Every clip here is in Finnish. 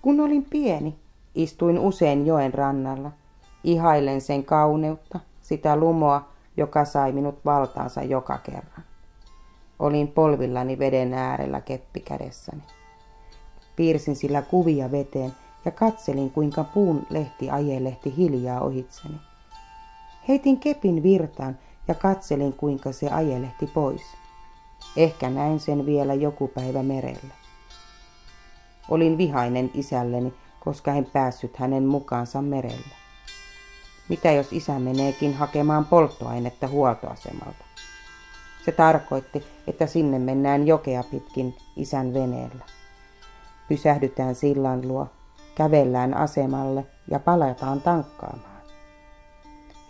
Kun olin pieni, istuin usein joen rannalla, ihailen sen kauneutta, sitä lumoa, joka sai minut valtaansa joka kerran. Olin polvillani veden äärellä keppi kädessäni. Piirsin sillä kuvia veteen ja katselin, kuinka puun lehti ajelehti hiljaa ohitseni. Heitin kepin virtaan ja katselin, kuinka se ajelehti pois. Ehkä näin sen vielä joku päivä merellä. Olin vihainen isälleni, koska en päässyt hänen mukaansa merelle. Mitä jos isä meneekin hakemaan polttoainetta huoltoasemalta? Se tarkoitti, että sinne mennään jokea pitkin isän veneellä. Pysähdytään sillan luo, kävellään asemalle ja palataan tankkaamaan.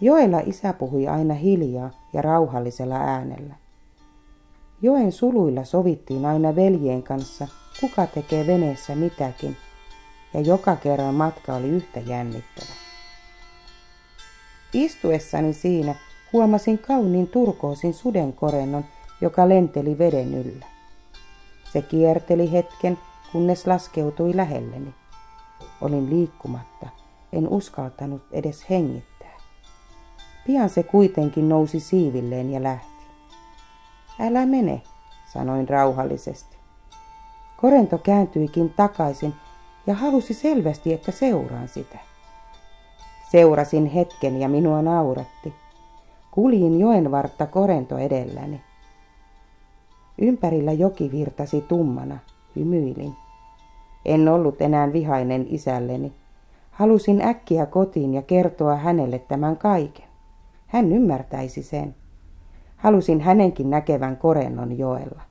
Joella isä puhui aina hiljaa ja rauhallisella äänellä. Joen suluilla sovittiin aina veljien kanssa, kuka tekee veneessä mitäkin, ja joka kerran matka oli yhtä jännittävä. Istuessani siinä huomasin kauniin turkoosin sudenkorennon, joka lenteli veden yllä. Se kierteli hetken, kunnes laskeutui lähelleni. Olin liikkumatta, en uskaltanut edes hengittää. Pian se kuitenkin nousi siivilleen ja lähti. Älä mene, sanoin rauhallisesti. Korento kääntyikin takaisin ja halusi selvästi, että seuraan sitä. Seurasin hetken ja minua nauratti. Kuljin joenvartta korento edelläni. Ympärillä joki virtasi tummana, hymyilin. En ollut enää vihainen isälleni. Halusin äkkiä kotiin ja kertoa hänelle tämän kaiken. Hän ymmärtäisi sen. Halusin hänenkin näkevän korennon joella.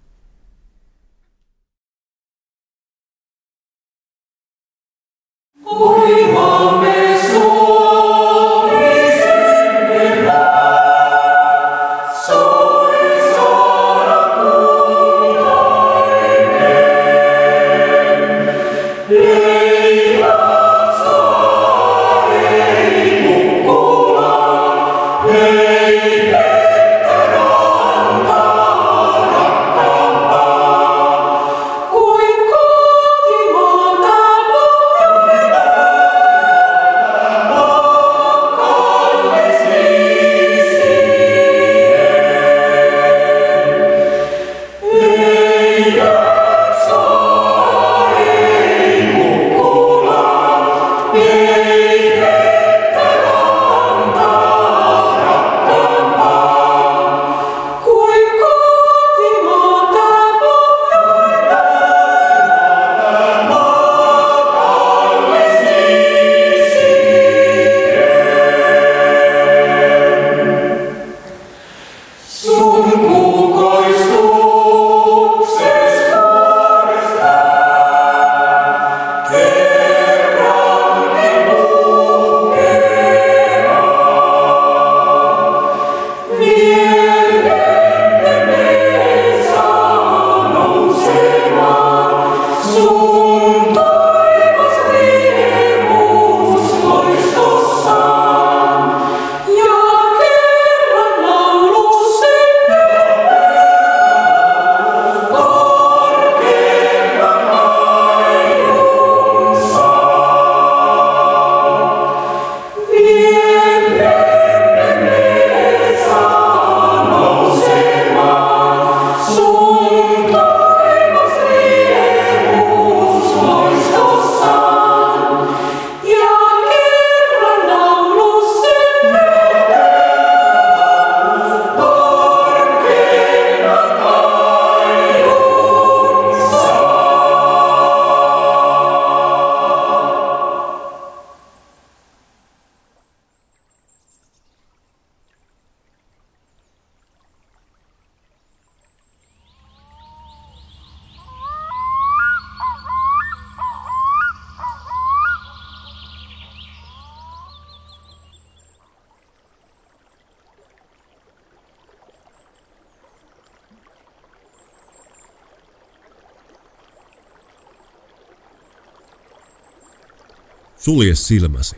Sulje silmäsi.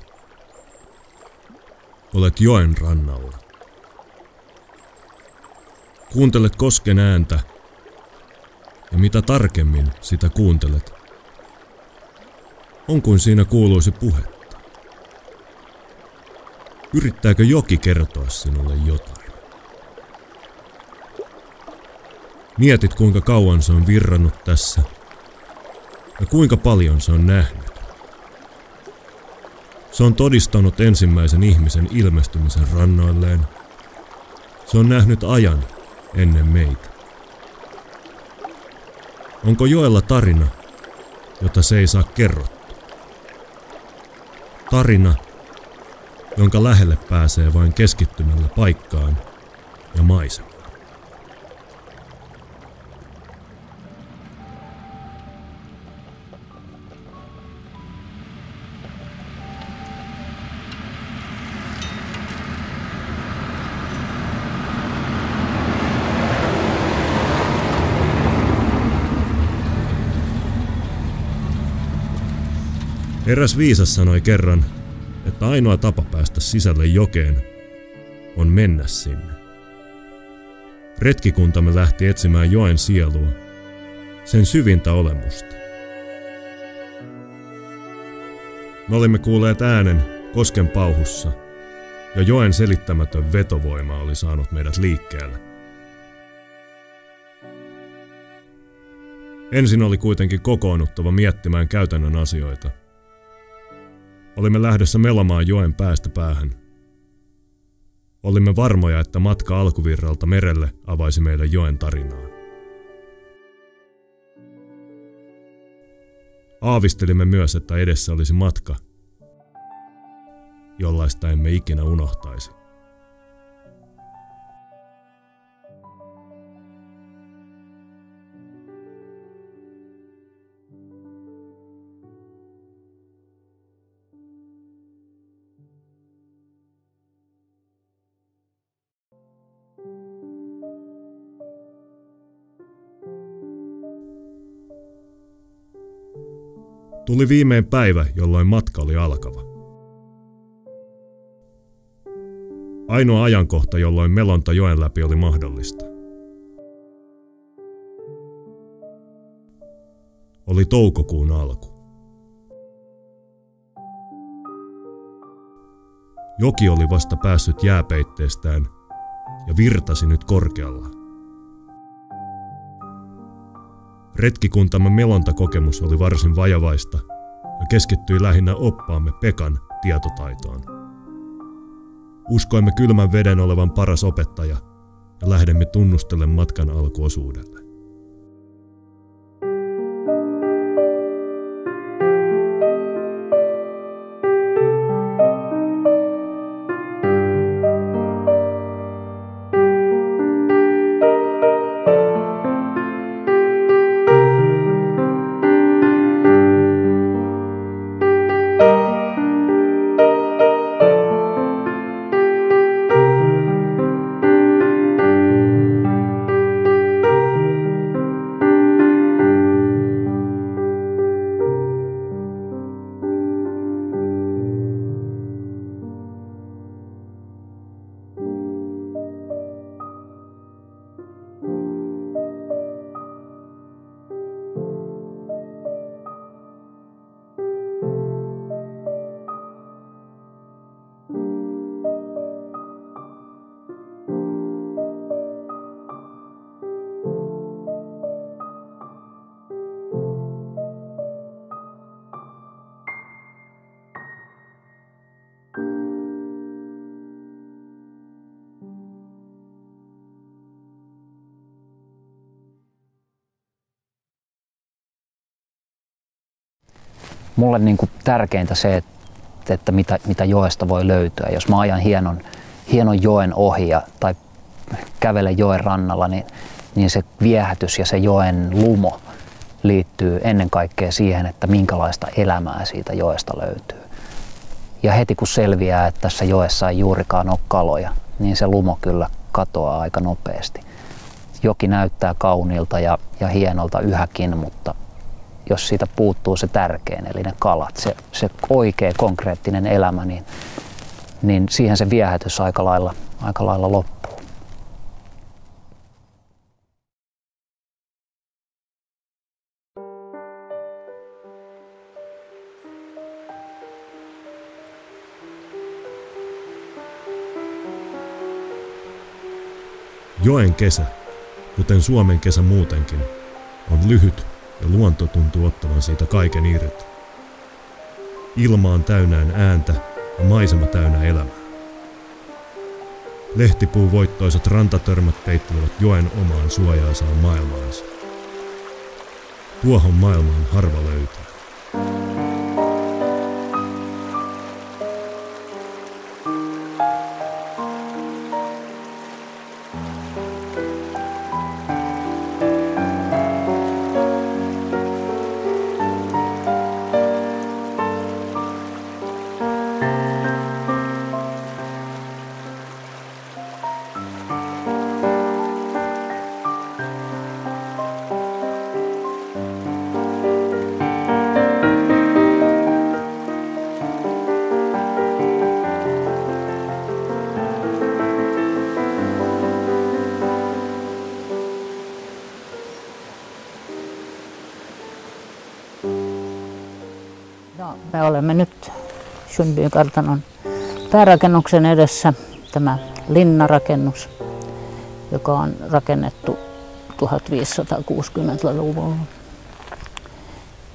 Olet joen rannalla. Kuuntele kosken ääntä, ja mitä tarkemmin sitä kuuntelet, On kuin siinä kuuluisi puhetta. Yrittääkö joki kertoa sinulle jotain? Mietit, kuinka kauan se on virrannut tässä ja kuinka paljon se on nähnyt. Se on todistanut ensimmäisen ihmisen ilmestymisen rannoilleen. Se on nähnyt ajan ennen meitä. Onko joella tarina, jota se ei saa kerrottua? Tarina, jonka lähelle pääsee vain keskittymällä paikkaan ja maisemaan. Eräs viisas sanoi kerran, että ainoa tapa päästä sisälle jokeen on mennä sinne. Retkikuntamme lähti etsimään joen sielua, sen syvintä olemusta. Me olimme kuulleet äänen kosken pauhussa, ja joen selittämätön vetovoima oli saanut meidät liikkeelle. Ensin oli kuitenkin kokoonnuttava miettimään käytännön asioita. Olimme lähdössä melomaan joen päästä päähän. Olimme varmoja, että matka alkuvirralta merelle avaisi meille joen tarinaa. Aavistelimme myös, että edessä olisi matka, jollaista emme ikinä unohtaisi. Tuli viimein päivä, jolloin matka oli alkava. Ainoa ajankohta, jolloin melonta joen läpi oli mahdollista. Oli toukokuun alku. Joki oli vasta päässyt jääpeitteestään ja virtasi nyt korkealla. Retkikuntamme melontakokemus oli varsin vajavaista ja keskittyi lähinnä oppaamme Pekan tietotaitoon. Uskoimme kylmän veden olevan paras opettaja ja lähdemme tunnustelemaan matkan alkuosuudelle. Mulle tärkeintä se, että mitä joesta voi löytyä. Jos mä ajan hienon joen ohi tai kävelen joen rannalla, niin se viehätys ja se joen lumo liittyy ennen kaikkea siihen, että minkälaista elämää siitä joesta löytyy. Ja heti kun selviää, että tässä joessa ei juurikaan ole kaloja, niin se lumo kyllä katoaa aika nopeasti. Joki näyttää kauniilta ja hienolta yhäkin, mutta jos siitä puuttuu se tärkein, eli ne kalat, se oikea konkreettinen elämä, niin siihen se viehätys aika lailla loppuu. Joen kesä, kuten Suomen kesä muutenkin, on lyhyt ja luonto tuntuu ottavan siitä kaiken irti. Ilma on täynnään ääntä ja maisema täynnä elämää. Lehtipuuvoittoiset rantatörmät peittelevät joen omaan suojaisaan maailmaansa. Tuohon maailmaan harva löytää. No, me olemme nyt Sundbyn kartanon päärakennuksen edessä, tämä linnarakennus, joka on rakennettu 1560-luvulla.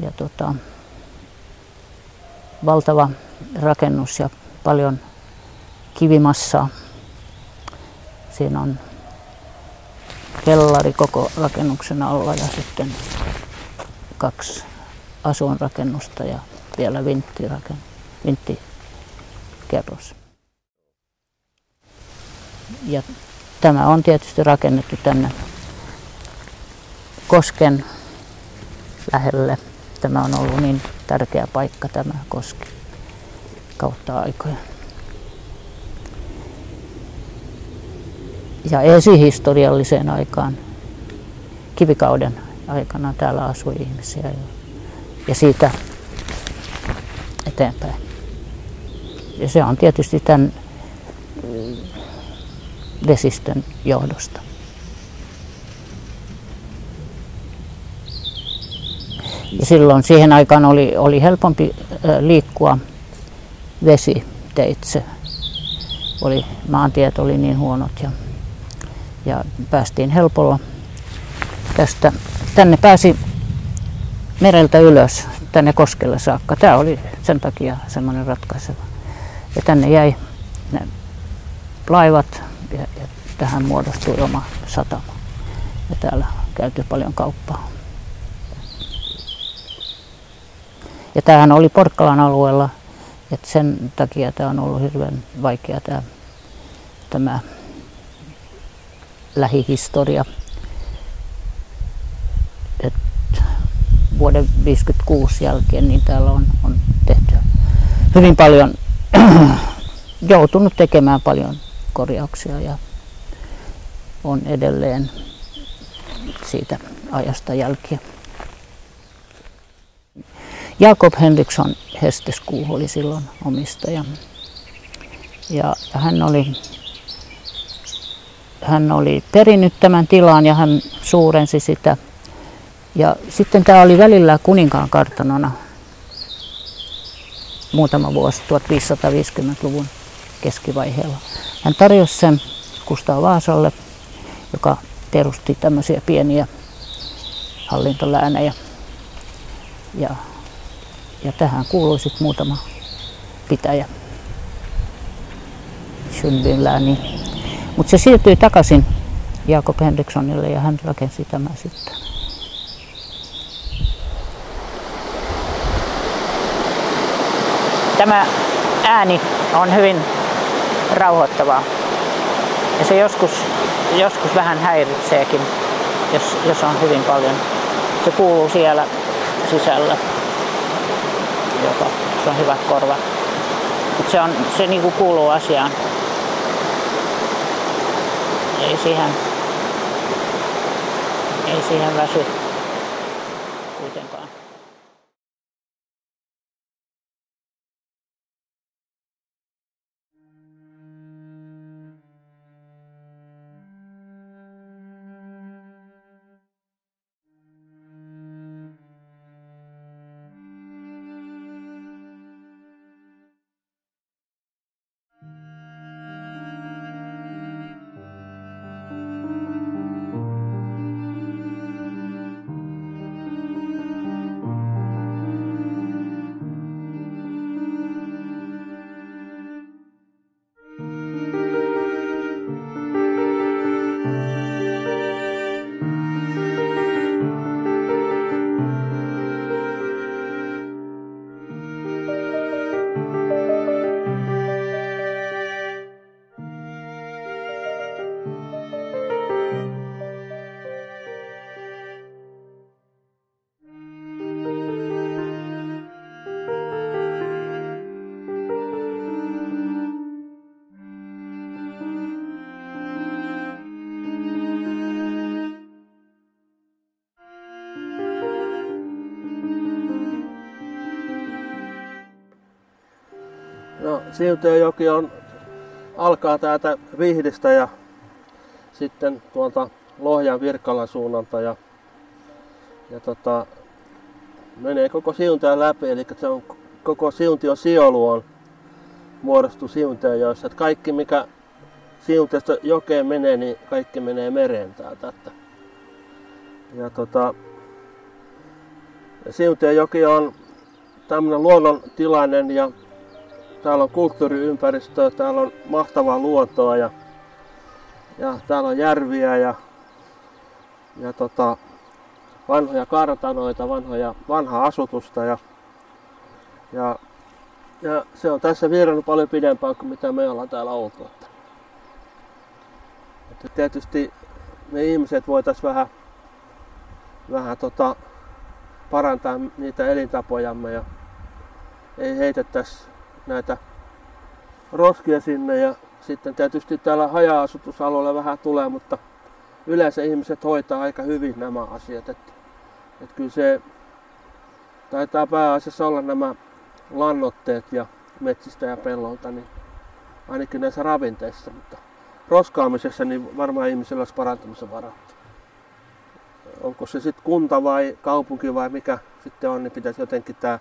Ja valtava rakennus ja paljon kivimassaa. Siinä on kellari koko rakennuksen alla ja sitten 2 asuinrakennusta ja vielä vinttikerros. Ja tämä on tietysti rakennettu tänne kosken lähelle. Tämä on ollut niin tärkeä paikka, tämä koski, kautta aikoja. Ja esihistorialliseen aikaan, kivikauden aikana täällä asui ihmisiä ja siitä eteenpäin. Ja se on tietysti tämän vesistön johdosta. Ja silloin siihen aikaan oli helpompi liikkua vesiteitse. Maantiet oli niin huonot ja päästiin helpolla tästä. Tänne pääsi mereltä ylös, tänne koskelle saakka. Tämä oli sen takia semmoinen ratkaiseva. Ja tänne jäi ne laivat ja tähän muodostui oma satama. Ja täällä käytiin paljon kauppaa. Ja tämähän oli Porkkalan alueella, että sen takia tämä on ollut hirveän vaikea tämä lähihistoria. Et vuoden 1956 jälkeen niin täällä on tehty hyvin paljon, joutunut tekemään paljon korjauksia ja on edelleen siitä ajasta jälkiä. Jakob Henriksson Hesteskuu oli silloin omistaja ja hän oli perinnyt tämän tilan ja hän suurensi sitä. Ja sitten tämä oli välillä kuninkaan kartanona muutama vuosi 1550-luvun keskivaiheella. Hän tarjosi sen Kustaa Vaasalle, joka perusti tämmöisiä pieniä hallintoläänejä. Ja tähän kuului sitten muutama pitäjä Sundbyn lääniin. Mutta se siirtyi takaisin Jakob Henrikssonille ja hän rakensi tämän sitten. Tämä ääni on hyvin rauhoittavaa ja se joskus vähän häiritseekin, jos on hyvin paljon. Se kuuluu siellä sisällä, se on hyvät korvat. Se niinku kuuluu asiaan. Ei siihen väsy kuitenkaan. No, Siuntionjoki alkaa täältä Vihdistä ja sitten tuolta Lohjan Virkkalan suunnalta ja menee koko Siuntion läpi, eli se on koko Siuntion sielu on muodostuu Siuntionjoessa. Kaikki mikä Siuntiosta jokeen menee, niin kaikki menee mereen täältä. Siuntionjoki on tämmöinen luonnontilainen ja täällä on kulttuuriympäristöä, täällä on mahtavaa luontoa ja täällä on järviä ja vanhoja kartanoita, vanhaa asutusta ja se on tässä virrannut paljon pidempään kuin mitä me ollaan täällä oltu. Että tietysti me ihmiset voitaisiin vähän parantaa niitä elintapojamme ja ei heitettäisi näitä roskia sinne ja sitten tietysti täällä haja-asutusalueella vähän tulee, mutta yleensä ihmiset hoitaa aika hyvin nämä asiat. Että kyllä se taitaa pääasiassa olla nämä lannoitteet ja metsistä ja pellolta, niin ainakin näissä ravinteissa, mutta roskaamisessa niin varmaan ihmisellä olisi parantamisen varaa. Onko se sitten kunta vai kaupunki vai mikä sitten on, niin pitäisi jotenkin tämä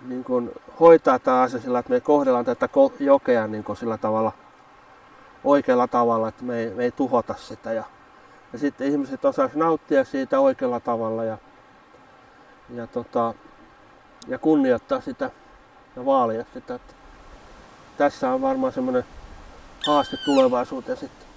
niin kun hoitaa tämä asia sillä, että me kohdellaan tätä jokea niin kun sillä tavalla oikealla tavalla, että me ei tuhota sitä ja sitten ihmiset osaisi nauttia siitä oikealla tavalla ja kunnioittaa sitä ja vaalia sitä. Että tässä on varmaan semmoinen haaste tulevaisuuteen sitten.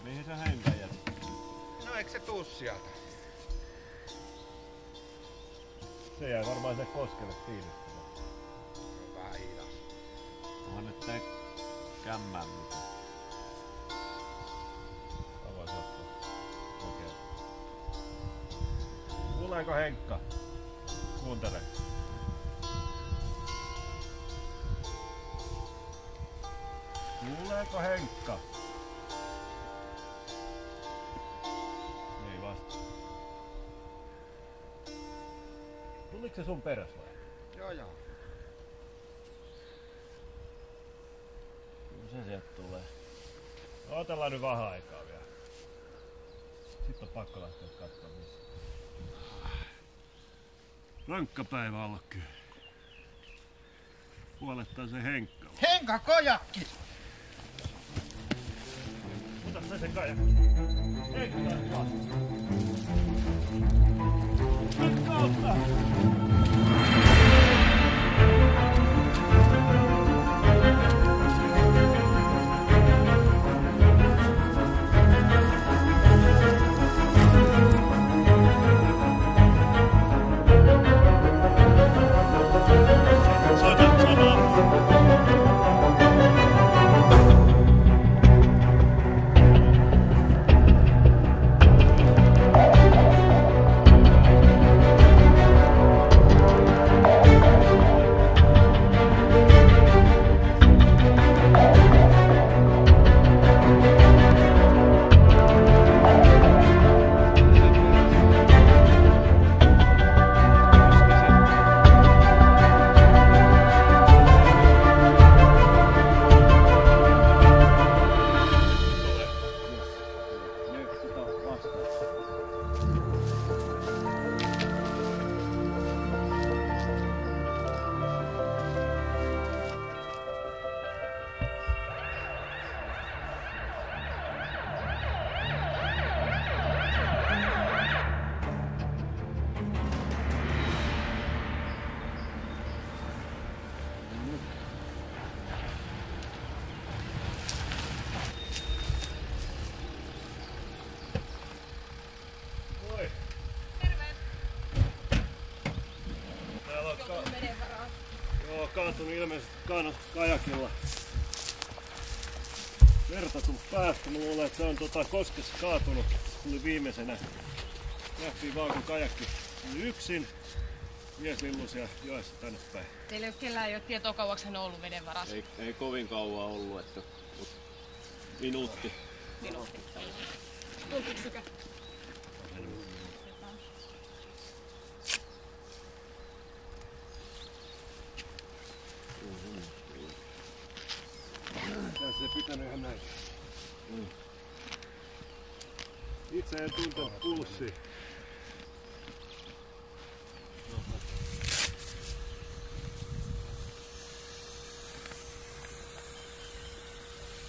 Mihin sä häntä jätit? No eikö se tuu sieltä? Se jäi varmaan sinne koskelle kiinni. Vähän hidas. Onhan nyt tee kämmään mitään. Avaisi ottaa. Okei. Kuuleeko Henkka? Kuuntele. Kuuleeko Henkka? Ei vasta. Tuliko se sun peräs vai? Joo. Kyllä se sieltä tulee. Otellaan nyt vähän aikaa vielä. Sitten on pakko lähteä katsomaan missä. Rankka päivä olla kyllä. Huolettaa se Henkka. Henka kojakki! Ota sä sen kajakki. Henkka vaan. Henkka ottaa! kaatunut ilmeisesti kajakilla. Verta tuu päästä. Mä luulen, että se on koskessa kaatunut. Tuli viimeisenä. Nähtiin vaan kun kajakki oli yksin. Mies lillusia joessa tänne päin. Teillä ei kellään ei ole tietoa kauaksi hän on ollut veden varassa? Ei kovin kauan ollut, että minuutti. Tulkiksykö? Tässä ei pitänyt ihan näin. Itse en tuntenut pulssia.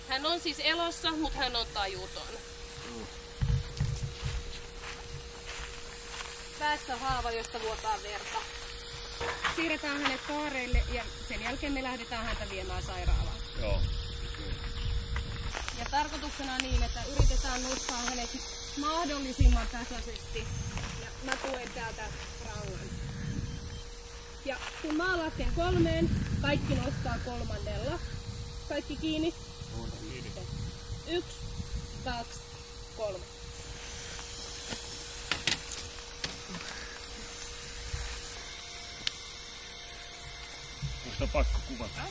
Hän on siis elossa, mutta hän on tajuton. Päässä haava, josta vuotaa verta. Siirretään hänet kaareille ja sen jälkeen me lähdetään häntä viemään sairaalaan. Joo. Ja tarkoituksena on niin, että yritetään nostaa hänet mahdollisimman tasaisesti. Ja mä tuen täältä rangan. Ja kun mä lasken 3, kaikki nostaa 3. Kaikki kiinni. 1, 2, 3. Onko sitä pakko kuvata?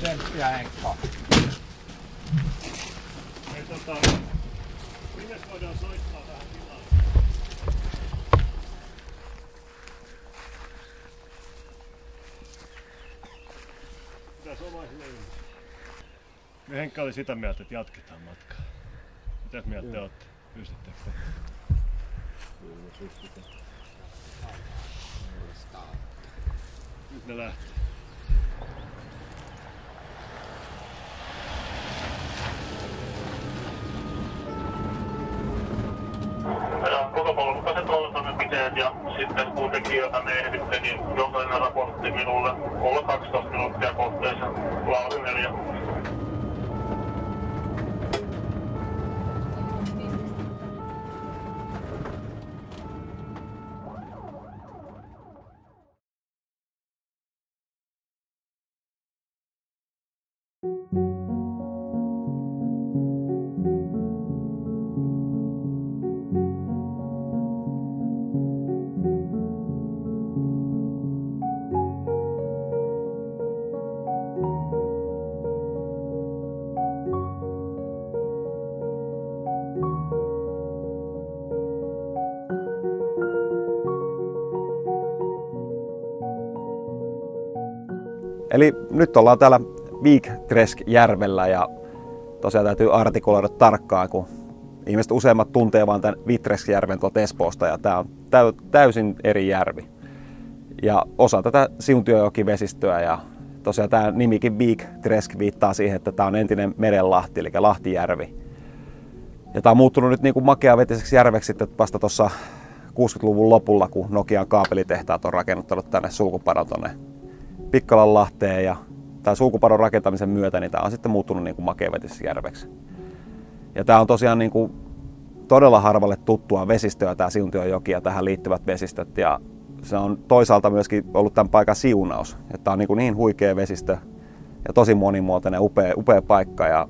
Tsemppiä Henkka. Hei minne voidaan soittaa tähän tilaan? Mitäs omaisille ihmisille? Me Henkka oli sitä mieltä, että jatketaan matkaa. Mitäs mieltä te ootte? Pystyttekö te? Nyt ne lähtee. Protokoolikaiset toimenpiteet ja sitten kun tekijöitä ne ehditte, niin jokainen raportti minulle. Olla 12 minuuttia kohteeseen. Lauri 4. Eli nyt ollaan täällä Viikträskjärvellä ja tosiaan täytyy artikuloida tarkkaan, kun ihmiset useimmat tuntee vaan tämän Viikträskjärven tuolta Espoosta ja tämä on täysin eri järvi. Ja osa tätä Siuntiojoki-vesistöä ja tosiaan tämä nimikin Viikträsk viittaa siihen, että tämä on entinen merenlahti eli Lahtijärvi. Ja tämä on muuttunut nyt niin kuin makeavetiseksi järveksi sitten vasta tuossa 60-luvun lopulla, kun Nokian kaapelitehtaat on rakennuttanut tänne sulkupadon tuonne Pikkalanlahteen ja tämän sulkupadon rakentamisen myötä niin tämä on sitten muuttunut niin kuin makeavetiseksi järveksi. Ja tämä on tosiaan niin kuin todella harvalle tuttua vesistöä tämä Siuntiojoki ja tähän liittyvät vesistöt ja se on toisaalta myöskin ollut tämän paikan siunaus. Että tämä on niin huikea vesistö ja tosi monimuotoinen, upea paikka ja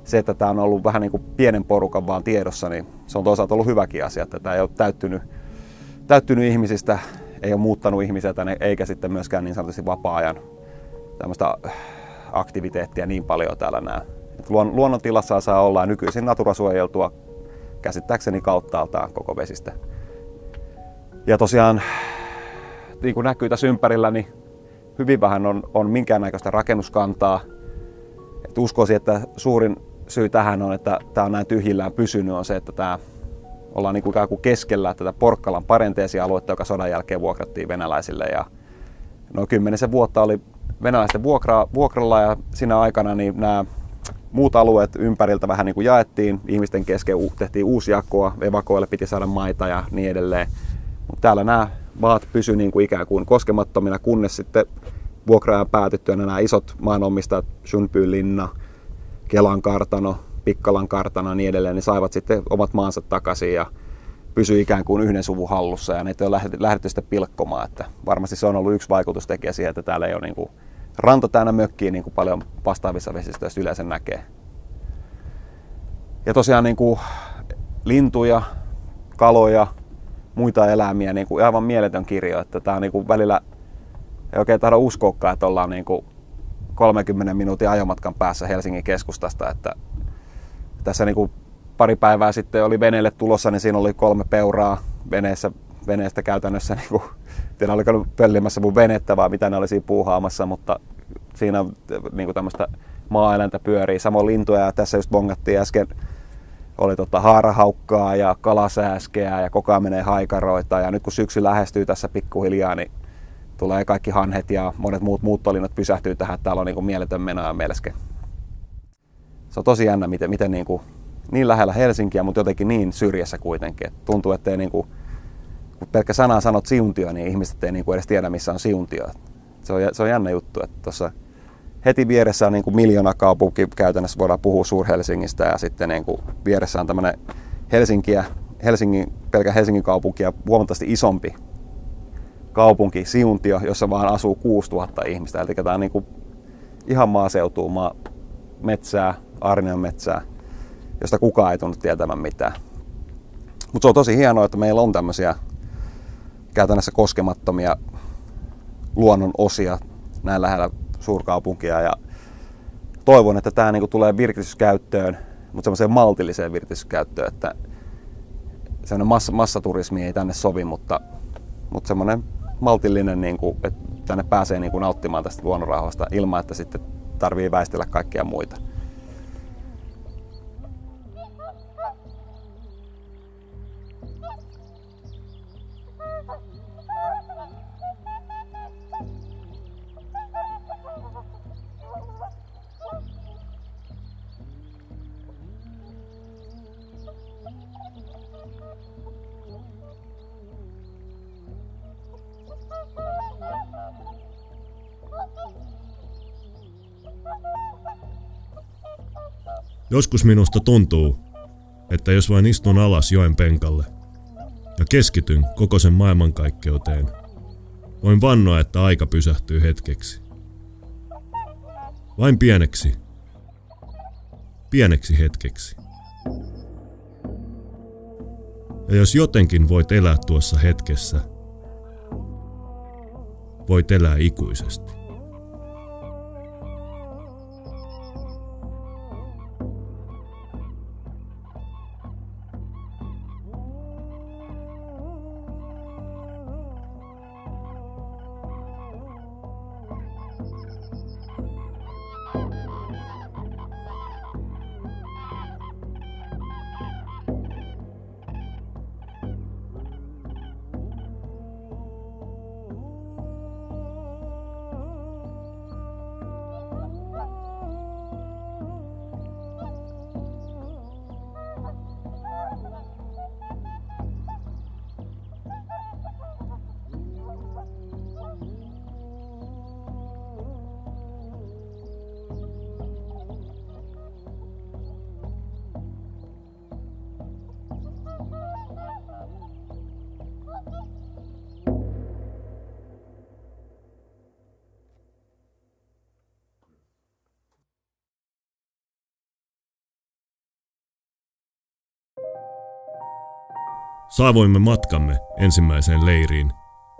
se, että tämä on ollut vähän niin kuin pienen porukan vaan tiedossa, niin se on toisaalta ollut hyväkin asia, että tämä ei ole täyttynyt ihmisistä, ei ole muuttanut ihmisiä tänne, eikä sitten myöskään niin sanotusti vapaa-ajan tämmöistä aktiviteettia niin paljon täällä näe. Luonnontilassa saa olla nykyisin naturasuojeltua käsittääkseni kauttaaltaan koko vesistä. Ja tosiaan, niin kuin näkyy tässä ympärillä, niin hyvin vähän on minkäännäköistä rakennuskantaa. Et uskoisin, että suurin syy tähän on, että tämä on näin tyhjillään pysynyt, on se, että tämä ollaan niin kuin ikään kuin keskellä tätä Porkkalan parenteesialuetta, joka sodan jälkeen vuokrattiin venäläisille. Ja noin 10 vuotta oli venäläisten vuokralla ja siinä aikana niin nämä muut alueet ympäriltä vähän niin kuin jaettiin, ihmisten kesken tehtiin uusi jakoa, evakoille piti saada maita ja niin edelleen. Mutta täällä nämä maat pysyivät niin kuin ikään kuin koskemattomina, kunnes sitten vuokra-ajan päätyttyä nämä isot maanomistajat, Sundbylinna, Kelan kartano, Pikkalan kartano ja niin edelleen, niin saivat sitten omat maansa takaisin ja pysyi ikään kuin yhden suvun hallussa ja niitä on lähdetty sitten pilkkomaan. Että varmasti se on ollut yksi vaikutustekijä siihen, että täällä ei ole niin kuin ranta täynnä mökkiä niin kuin paljon vastaavissa vesistöissä yleensä näkee. Ja tosiaan niin kuin lintuja, kaloja, muita eläimiä, niin kuin aivan mieletön kirjo. Että tää on niin kuin välillä ei oikein tahdo uskoakaan, että ollaan niin kuin 30 minuutin ajomatkan päässä Helsingin keskustasta. Että tässä niin kuin pari päivää sitten oli veneelle tulossa, niin siinä oli 3 peuraa veneestä käytännössä. Niin kuin, tiedä oliko pöllimässä mun venettä vai mitä ne oli siinä puuhaamassa, mutta siinä niin kuin tämmöistä maa-eläintä pyörii. Samoin lintuja ja tässä just bongattiin äsken. Oli haarahaukkaa ja kalasääskeä ja koko ajan menee haikaroita. Ja nyt kun syksy lähestyy tässä pikkuhiljaa, niin tulee kaikki hanhet ja monet muut muuttolinnut pysähtyy tähän. Täällä on niin kuin mieletön meno ja melske. Se on tosi jännä, miten niin lähellä Helsinkiä, mutta jotenkin niin syrjässä kuitenkin. Et tuntuu, että ei kun pelkkä sana sanot Siuntio, niin ihmiset ei edes tiedä, missä on Siuntio. Se on jännä juttu, että tuossa heti vieressä on miljoonakaupunki, käytännössä voidaan puhua Suur-Helsingistä, ja sitten vieressä on tämmöinen pelkä Helsingin kaupunki ja huomattavasti isompi kaupunki, Siuntio, jossa vaan asuu 6000 ihmistä. Eli tämä on ihan maaseutua, metsää, Aarnion metsää, josta kukaan ei tunnu tietämään mitään. Mutta se on tosi hienoa, että meillä on tämmöisiä käytännössä koskemattomia luonnon osia näin lähellä suurkaupunkia. Ja toivon, että tämä tulee virkistyskäyttöön, mutta semmoiseen maltilliseen virkistyskäyttöön, että semmoinen massaturismi ei tänne sovi, mutta semmoinen maltillinen, että tänne pääsee nauttimaan tästä luonnonrauhasta ilman, että sitten tarvii väistellä kaikkia muita. Joskus minusta tuntuu, että jos vain istun alas joen penkalle ja keskityn koko sen maailmankaikkeuteen, voin vannoa, että aika pysähtyy hetkeksi. Vain pieneksi hetkeksi. Ja jos jotenkin voit elää tuossa hetkessä, voit elää ikuisesti. Saavuimme matkamme ensimmäiseen leiriin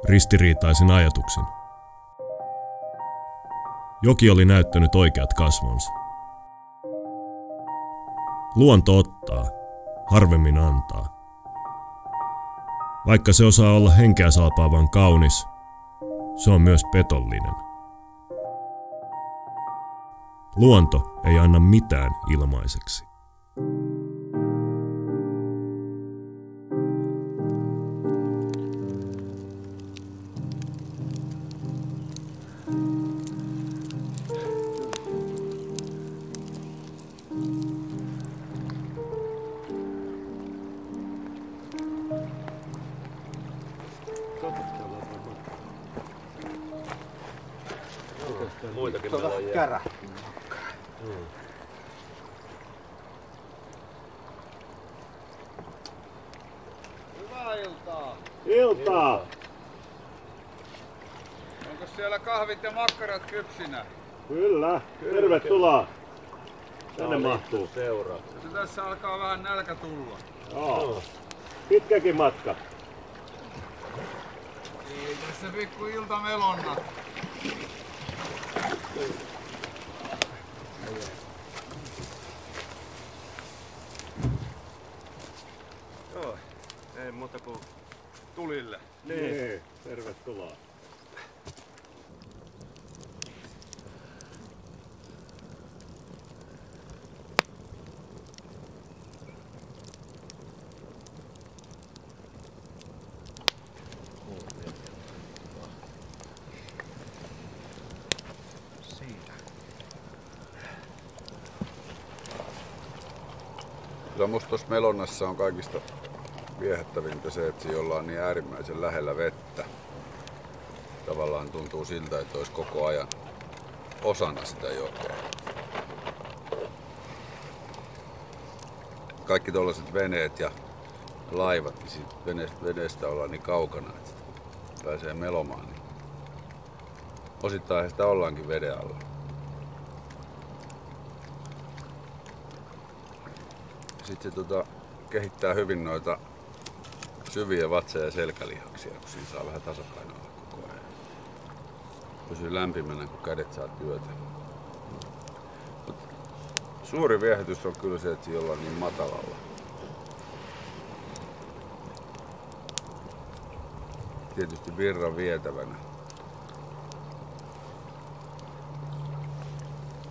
ristiriitaisin ajatuksin. Joki oli näyttänyt oikeat kasvonsa. Luonto ottaa, harvemmin antaa. Vaikka se osaa olla henkeä salpaavan kaunis, se on myös petollinen. Luonto ei anna mitään ilmaiseksi. Muitakin meillä on kärähti. Hyvää iltaa! Iltaa! Onko siellä kahvit ja makkarat kypsinä? Kyllä, tervetuloa. Tänne mahtuu. Seuraa. Tässä alkaa vähän nälkä tulla. Joo. Pitkäkin matka. Ei tässä pikku iltamelonna. Joo, ei muuta kuin tulille. Niin, tervetuloa. Kyllä musta tuossa melonnassa on kaikista viehättävintä se, että siinä ollaan niin äärimmäisen lähellä vettä. Tavallaan tuntuu siltä, että olisi koko ajan osana sitä jokea. Kaikki tuollaiset veneet ja laivat, niin siitä veneestä ollaan niin kaukana, että pääsee melomaan. Niin osittain sitä ollaankin veden alla. Sitten se kehittää hyvin noita syviä vatsa- ja selkälihaksia, kun siinä saa vähän tasapainoa koko ajan. Pysyy lämpimänä, kun kädet saa työtä. Mut suuri viehätys on kyllä se, että siinä ollaan niin matalalla. Tietysti virran vietävänä.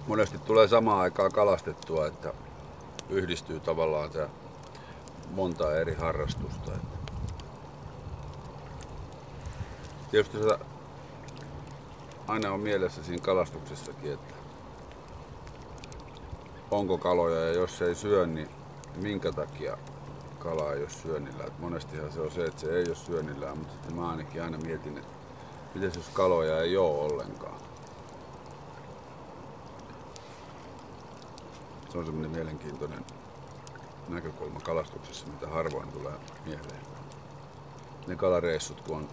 Monesti tulee samaan aikaan kalastettua, että yhdistyy tavallaan tää monta eri harrastusta. Tietysti se aina on mielessä siinä kalastuksessakin, että onko kaloja ja jos ei syö, niin minkä takia kala ei ole syönnillä. Et monestihan se on se, että se ei ole syönnillään, mutta sitten mä ainakin aina mietin, että miten jos kaloja ei ole ollenkaan. Se on semmoinen mielenkiintoinen näkökulma kalastuksessa, mitä harvoin tulee mieleen. Ne kalareissut, kun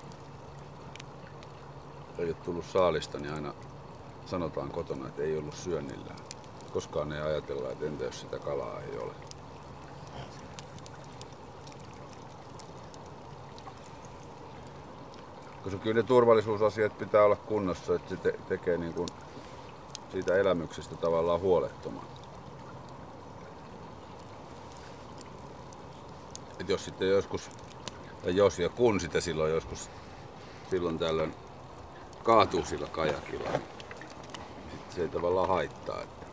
ei ole tullut saalista, niin aina sanotaan kotona, että ei ollut syönnillään. Koskaan ei ajatella, että entä jos sitä kalaa ei ole. Koska kyllä ne turvallisuusasiat pitää olla kunnossa, että se tekee niin kuin siitä elämyksestä tavallaan huolettoman. Et jos sitten joskus, tai jos ja kun sitä silloin joskus silloin tällöin kaatuu sillä kajakilla, niin sitten se ei tavallaan haittaa. Että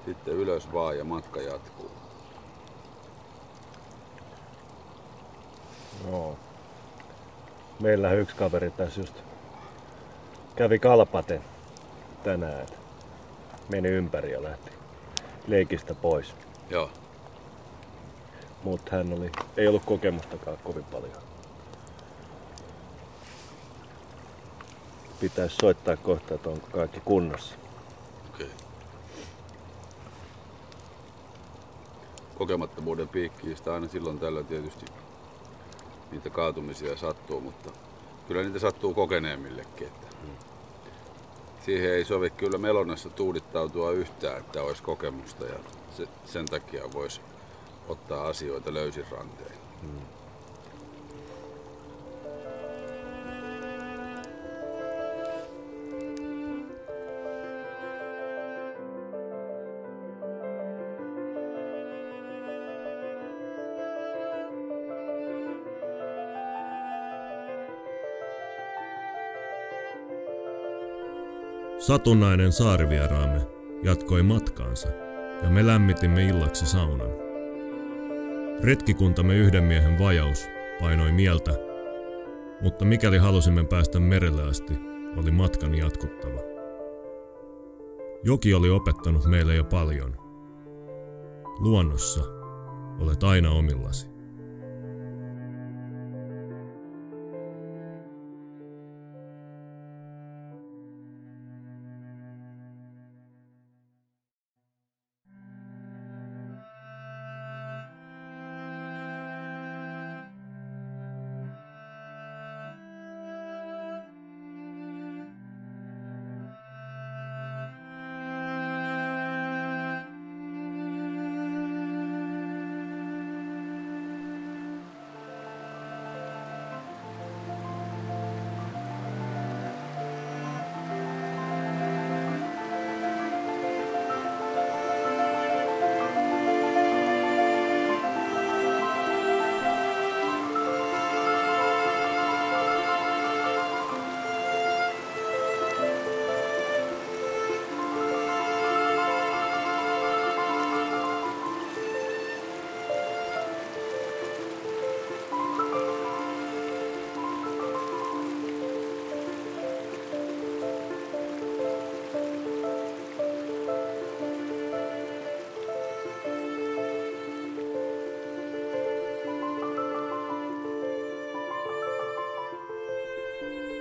sitten ylös vaan ja matka jatkuu. No. Meillä yksi kaveri tässä just kävi kalpaten tänään. Meni ympäri ja lähti leikistä pois. Joo. Mutta hän ei ollut kokemustakaan kovin paljon. Pitäisi soittaa kohta, että onko kaikki kunnossa. Okei. Kokemattomuuden piikkiistä aina silloin tällä tietysti niitä kaatumisia sattuu, mutta kyllä niitä sattuu kokeneemmillekin. Siihen ei sovi kyllä melonnassa tuudittautua yhtään, että olisi kokemusta ja sen takia voisi ottaa asioita löysin ranteen. Satunnainen saarivieraamme jatkoi matkaansa ja me lämmitimme illaksi saunan. Retkikuntamme yhden miehen vajaus painoi mieltä, mutta mikäli halusimme päästä merelle asti, oli matkan jatkuttava. Joki oli opettanut meille jo paljon. Luonnossa olet aina omillasi.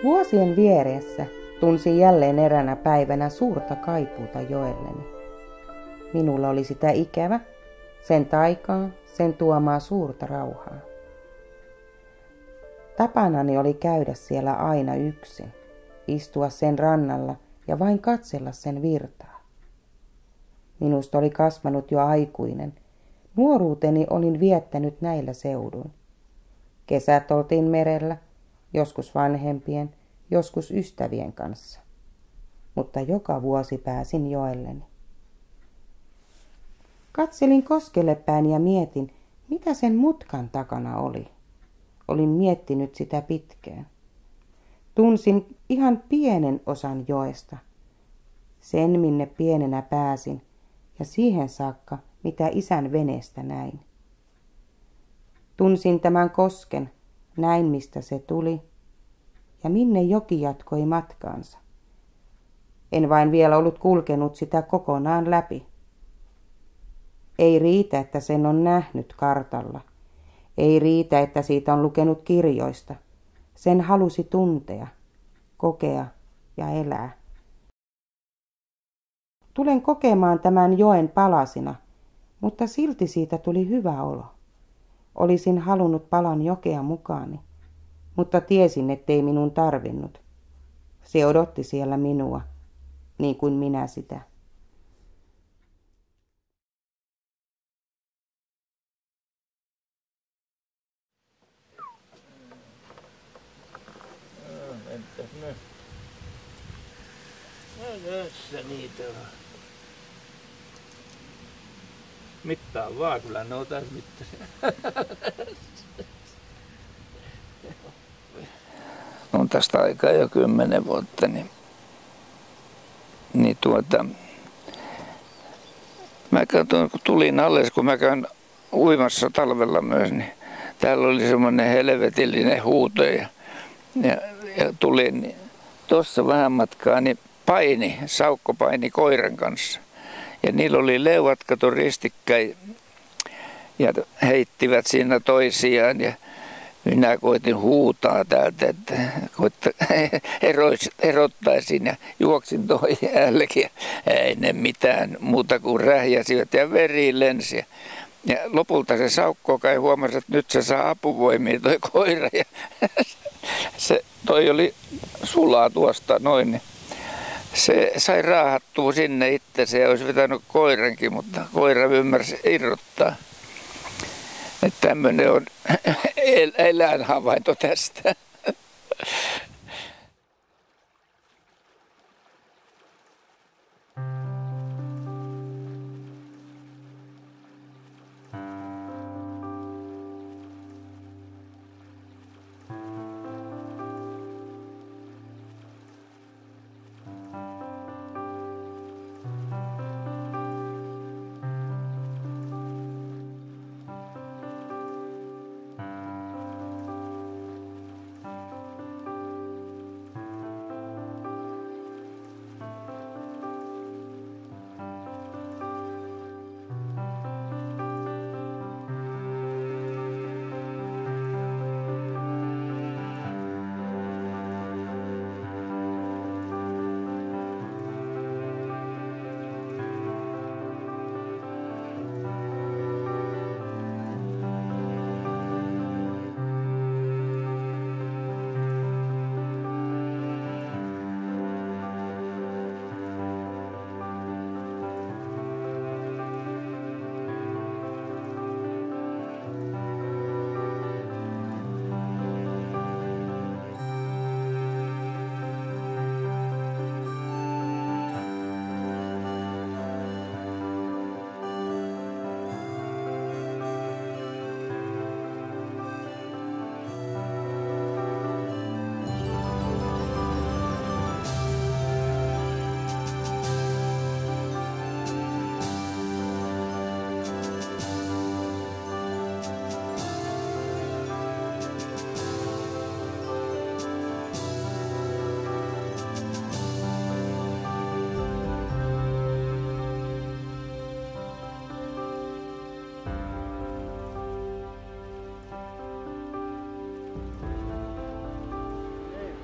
Vuosien vieressä tunsin jälleen eräänä päivänä suurta kaipuuta joelleni. Minulla oli sitä ikävä, sen taikaa, sen tuomaa suurta rauhaa. Tapanani oli käydä siellä aina yksin, istua sen rannalla ja vain katsella sen virtaa. Minusta oli kasvanut jo aikuinen. Nuoruuteni olin viettänyt näillä seuduin. Kesät oltiin merellä, joskus vanhempien, joskus ystävien kanssa. Mutta joka vuosi pääsin joelleni. Katselin koskelle päin ja mietin, mitä sen mutkan takana oli. Olin miettinyt sitä pitkään. Tunsin ihan pienen osan joesta. Sen, minne pienenä pääsin, ja siihen saakka, mitä isän veneestä näin. Tunsin tämän kosken, näin mistä se tuli, ja minne joki jatkoi matkaansa. En vain vielä ollut kulkenut sitä kokonaan läpi. Ei riitä, että sen on nähnyt kartalla. Ei riitä, että siitä on lukenut kirjoista. Sen halusi tuntea, kokea ja elää. Tulen kokemaan tämän joen palasina, mutta silti siitä tuli hyvä olo. Olisin halunnut palan jokea mukaani, mutta tiesin, ettei minun tarvinnut. Se odotti siellä minua, niin kuin minä sitä. Entäs ne? No tässä niitä on. Mittaa vaan, kyllä ne on tässä mittaisia. On tästä aikaa jo 10 vuotta, niin mä katsoin, kun tulin alle, kun mä käyn uimassa talvella myös, niin täällä oli semmoinen helvetillinen huuto ja tulin niin tuossa vähän matkaa, niin Saukko paini koiran kanssa. Ja niillä oli leuat kato ristikkäin ja heittivät siinä toisiaan ja minä koitin huutaa täältä, että erottaisin ja juoksin toisen jälkeen. Ei ne mitään muuta kuin rähjäsivät ja veri lensi. Ja lopulta se Saukko kai huomasi, että nyt se saa apuvoimia toi koira. Ja toi oli sulaa tuosta noin. Se sai raahattua sinne itse, se olisi vetänyt koirankin, mutta koira ymmärsi irrottaa. Että tämmöinen on eläinhavainto tästä.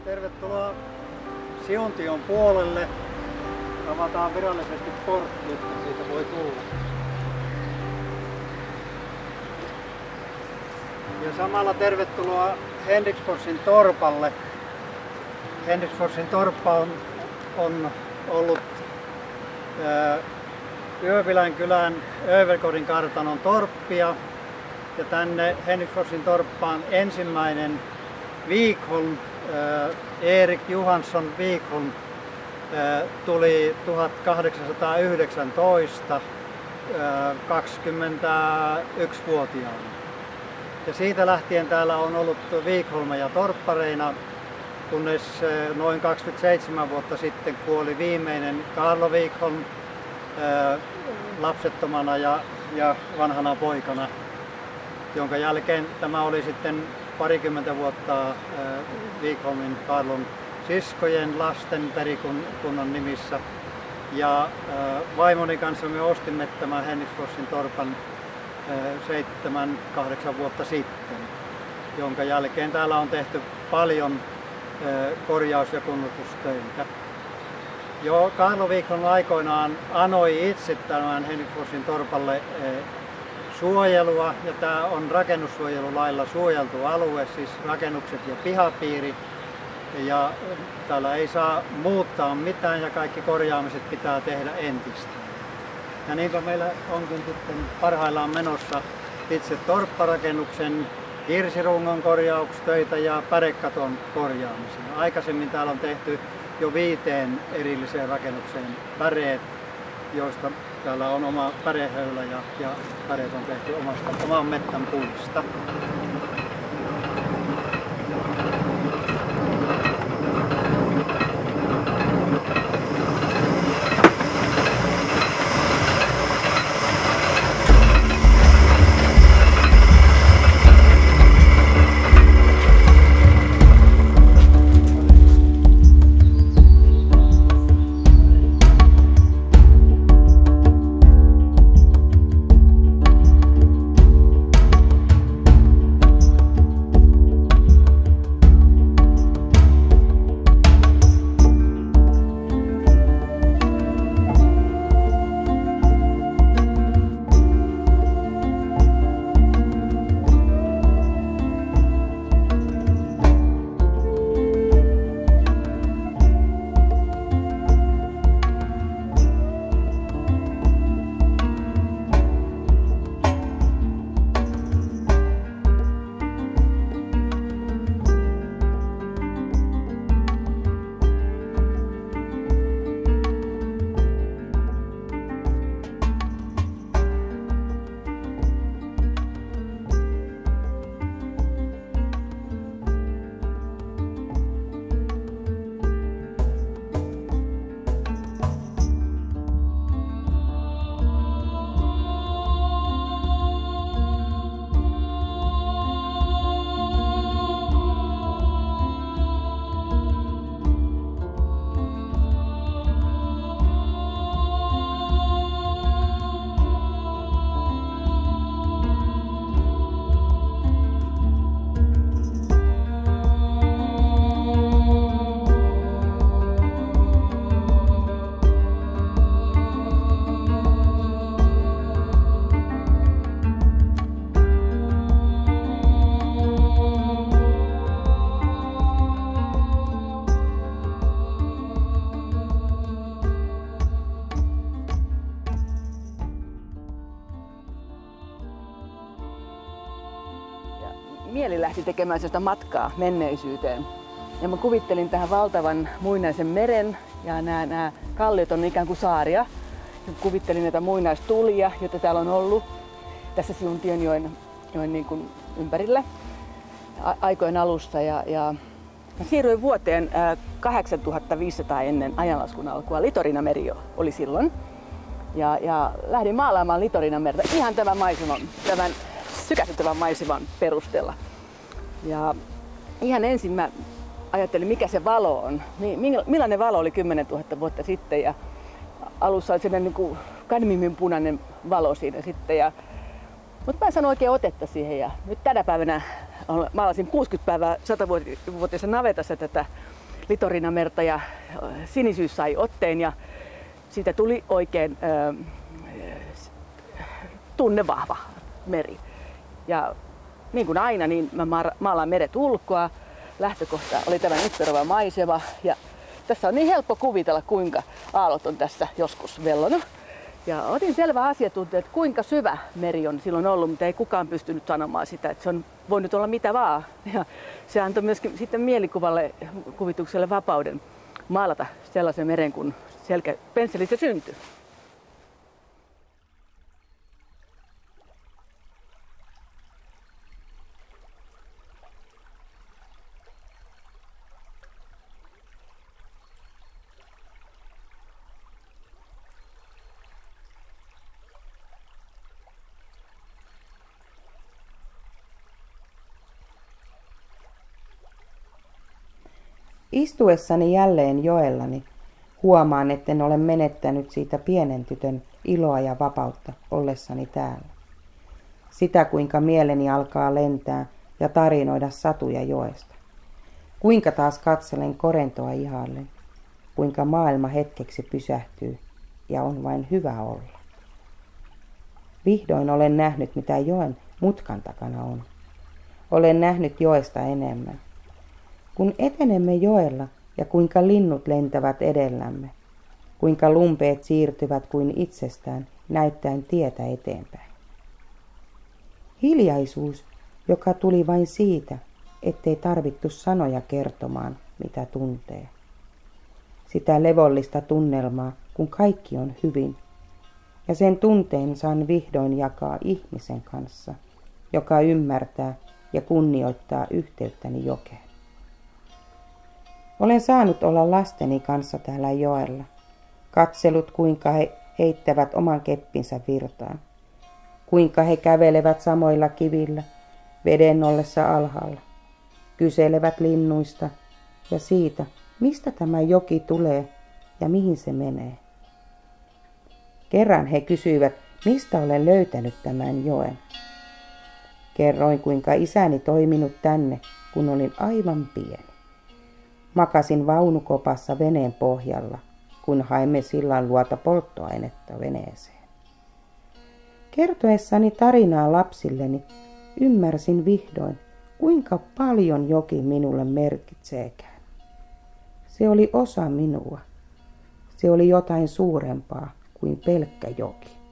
Tervetuloa Siuntion puolelle. Avataan virallisesti portti, että siitä voi tulla. Ja samalla tervetuloa Henriksforsin torpalle. Henriksforsin torppa on ollut Yövilän kylän Överkodin kartanon torppia. Ja tänne Henriksforsin torppaan ensimmäinen Wikholm, Erik Johansson Wikholm, tuli 1819 21-vuotiaana. Ja siitä lähtien täällä on ollut Wikholmeja torppareina, kunnes noin 27 vuotta sitten kuoli viimeinen Kaarlo Wikholm lapsettomana ja vanhana poikana, jonka jälkeen tämä oli sitten parikymmentä vuotta Wikholmin Kaarlon siskojen lasten perikunnan nimissä. Ja vaimoni kanssa me ostimme tämän Henriksforsin torpan 7-8 vuotta sitten, jonka jälkeen täällä on tehty paljon korjaus- ja kunnostustöitä. Jo Kaarlo Wikholm aikoinaan anoi itse tämän Henriksforsin torpalle suojelua, ja tämä on rakennussuojelulailla suojeltu alue, siis rakennukset ja pihapiiri. Ja täällä ei saa muuttaa mitään ja kaikki korjaamiset pitää tehdä entistä. Ja niinpä meillä onkin sitten parhaillaan menossa itse torpparakennuksen hirsirungon korjaustöitä ja pärekaton korjaamisia. Aikaisemmin täällä on tehty jo 5 erilliseen rakennukseen päreet, joista täällä on oma pärehöylä ja päreet on tehty oman mettän puista. Mieli lähti tekemään sitä matkaa menneisyyteen. Ja mä kuvittelin tähän valtavan muinaisen meren ja nämä kalliot on ikään kuin saaria. Ja kuvittelin näitä muinaistulia, joita täällä on ollut tässä Siuntionjoen niin kuin ympärillä aikojen alussa. Ja mä siirryin vuoteen 8500 ennen ajanlaskun alkua. Litorina-meri oli silloin. Ja lähdin maalaamaan Litorina-merta ihan tämän sykähdyttävän maiseman perusteella. Ja ihan ensin mä ajattelin, mikä se valo on. Millainen valo oli 10 000 vuotta sitten. Ja alussa oli sellainen niin kuin kadmiumin punainen valo siinä sitten. Ja Mutta mä en saanut oikein otetta siihen ja nyt tänä päivänä maalasin 60 päivää 100-vuotiaassa navetassa tätä Litorinamerta ja sinisyys sai otteen ja siitä tuli oikein tunnevahva meri. Ja niin kuin aina, niin mä maalaan meret ulkoa. Lähtökohta oli tämä ympäröivä maisema ja tässä on niin helppo kuvitella, kuinka aallot on tässä joskus vellonut. Ja otin selvä asiantuntija, että kuinka syvä meri on silloin ollut, mutta ei kukaan pystynyt sanomaan sitä, että se on voinut olla mitä vaan. Ja se antoi myöskin sitten mielikuvalle, kuvitukselle vapauden maalata sellaisen meren, kun pensselistä syntyi. Istuessani jälleen joellani huomaan, etten ole menettänyt siitä pienen tytön iloa ja vapautta ollessani täällä. Sitä, kuinka mieleni alkaa lentää ja tarinoida satuja joesta. Kuinka taas katselen korentoa ihaillen. Kuinka maailma hetkeksi pysähtyy ja on vain hyvä olla. Vihdoin olen nähnyt, mitä joen mutkan takana on. Olen nähnyt joesta enemmän. Kun etenemme joella ja kuinka linnut lentävät edellämme, kuinka lumpeet siirtyvät kuin itsestään näyttäen tietä eteenpäin. Hiljaisuus, joka tuli vain siitä, ettei tarvittu sanoja kertomaan, mitä tuntee. Sitä levollista tunnelmaa, kun kaikki on hyvin, ja sen tunteen saan vihdoin jakaa ihmisen kanssa, joka ymmärtää ja kunnioittaa yhteyttäni jokeen. Olen saanut olla lasteni kanssa täällä joella, katsellut kuinka he heittävät oman keppinsä virtaan, kuinka he kävelevät samoilla kivillä, veden ollessa alhaalla, kyselevät linnuista ja siitä, mistä tämä joki tulee ja mihin se menee. Kerran he kysyivät, mistä olen löytänyt tämän joen. Kerroin, kuinka isäni toi minut tänne, kun olin aivan pieni. Makasin vaunukopassa veneen pohjalla, kun haimme sillan luota polttoainetta veneeseen. Kertoessani tarinaa lapsilleni ymmärsin vihdoin, kuinka paljon joki minulle merkitseekään. Se oli osa minua. Se oli jotain suurempaa kuin pelkkä joki.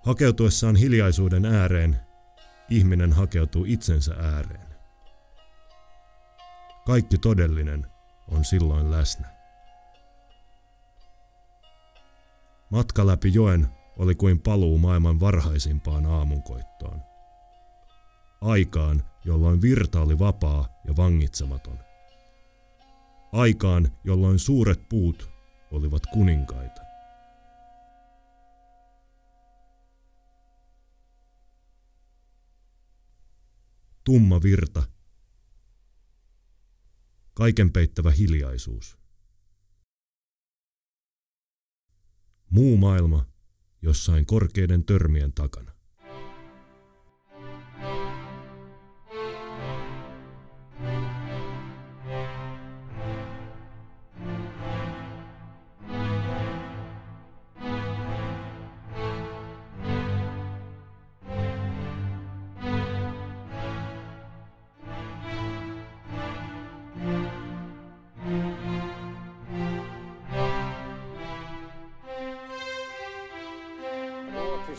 Hakeutuessaan hiljaisuuden ääreen, ihminen hakeutuu itsensä ääreen. Kaikki todellinen on silloin läsnä. Matka läpi joen oli kuin paluu maailman varhaisimpaan aamunkoittoon. Aikaan, jolloin virta oli vapaa ja vangitsematon. Aikaan, jolloin suuret puut olivat kuninkaita. Tumma virta. Kaiken peittävä hiljaisuus. Muu maailma jossain korkeiden törmien takana.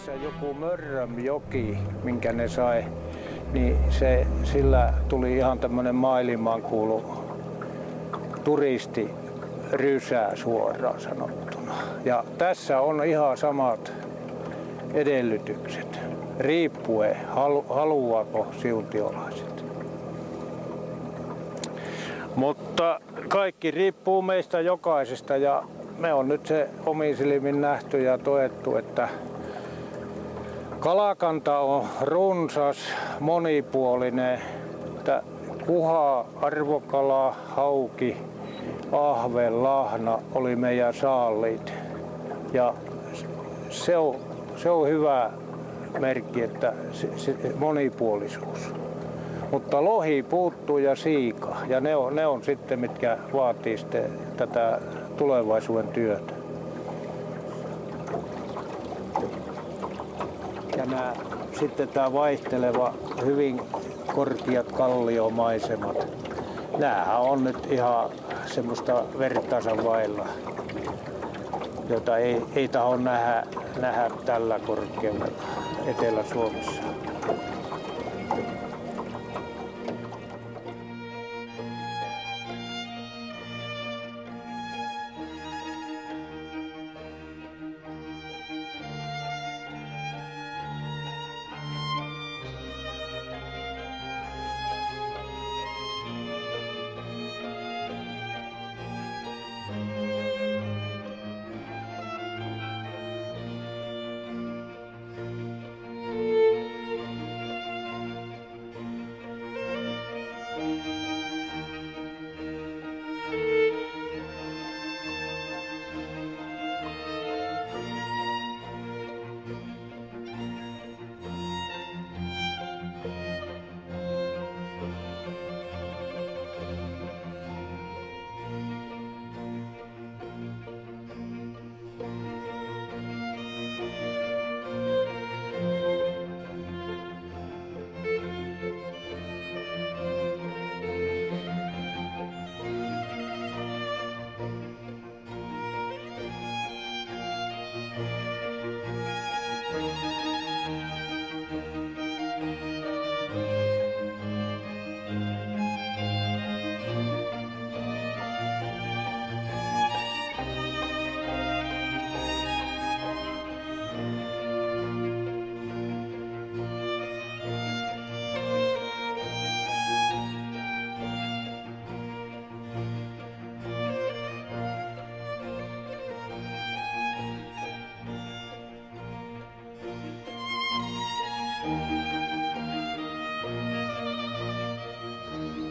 Lapissa joku Mörrömjoki, minkä ne sai, niin sillä tuli ihan tämmöinen maailmankuulu turistirysää suoraan sanottuna. Ja tässä on ihan samat edellytykset, riippuen haluaako siuntiolaiset. Mutta kaikki riippuu meistä jokaisesta ja me on nyt se omin silmin nähty ja toettu, että kalakanta on runsas, monipuolinen, että kuha, arvokala, hauki, ahve, lahna oli meidän saaliit. Ja se on hyvä merkki, että se monipuolisuus. Mutta lohi puuttuu ja siika, ja ne on sitten, mitkä vaatii sitten tätä tulevaisuuden työtä. Ja sitten tämä vaihteleva, hyvin korkeat kalliomaisemat. Nämähän on nyt ihan semmoista vertaansa vailla, jota ei taho nähdä tällä korkeudella Etelä-Suomessa.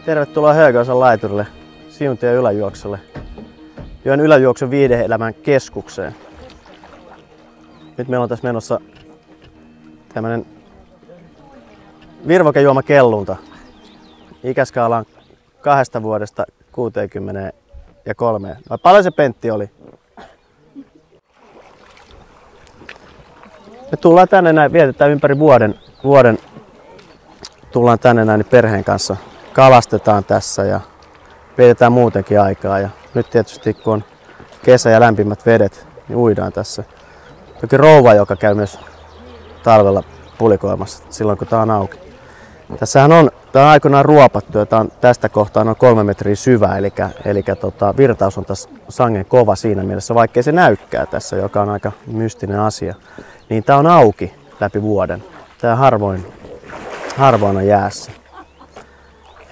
Tervetuloa Högösen laiturille, Siuntien yläjuoksulle, Joen yläjuoksun viihde-elämän keskukseen. Nyt meillä on tässä menossa tämmönen virvokejuomakellunta. Ikäskaala on 2 vuodesta 63. Vai paljon se Pentti oli? Me tullaan tänne näin, vietetään ympäri vuoden tullaan tänne näin perheen kanssa. Kalastetaan tässä ja vietetään muutenkin aikaa. Ja nyt tietysti kun on kesä ja lämpimät vedet, niin uidaan tässä. Toki rouva, joka käy myös talvella pulikoimassa silloin kun tää on auki. Tässähän on, tää on aikoinaan ruopattu ja tää on tästä kohtaa noin 3 metriä syvä, eli virtaus on tässä sangen kova siinä mielessä, vaikkei se näykää tässä, joka on aika mystinen asia. Niin tää on auki läpi vuoden. Tää harvoin on jäässä.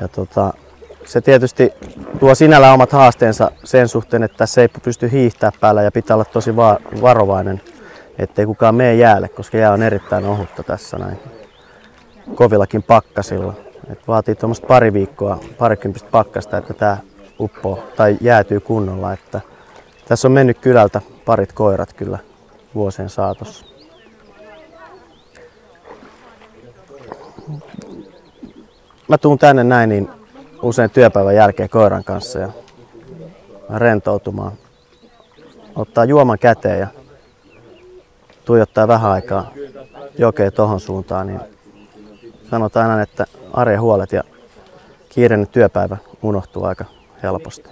Ja se tietysti tuo sinällään omat haasteensa sen suhteen, että tässä ei pysty hiihtää päällä ja pitää olla tosi varovainen, ettei kukaan mene jäälle, koska jää on erittäin ohutta tässä näin kovillakin pakkasilla. Et vaatii tuommoista pari viikkoa, parikymppistä pakkasta, että tämä uppoo tai jäätyy kunnolla. Että tässä on mennyt kylältä parit koirat kyllä vuosien saatossa. Mä tuun tänne näin niin usein työpäivän jälkeen koiran kanssa ja rentoutumaan. Ottaa juoman käteen ja tuijottaa vähän aikaa jokea tohon suuntaan, niin sanotaan aina, että arjen huolet ja kiireinen työpäivä unohtuu aika helposti.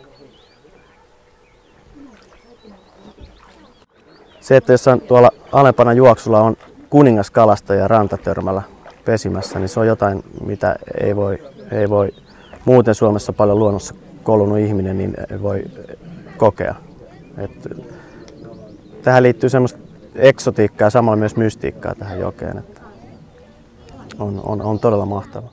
Se, että jos tuolla alempana juoksulla on kuningaskalastaja rantatörmällä pesimässä, niin se on jotain, mitä ei voi muuten Suomessa paljon luonnossa kolunut ihminen niin voi kokea. Tähän liittyy semmoista eksotiikkaa ja samalla myös mystiikkaa tähän jokeen. Että on todella mahtava.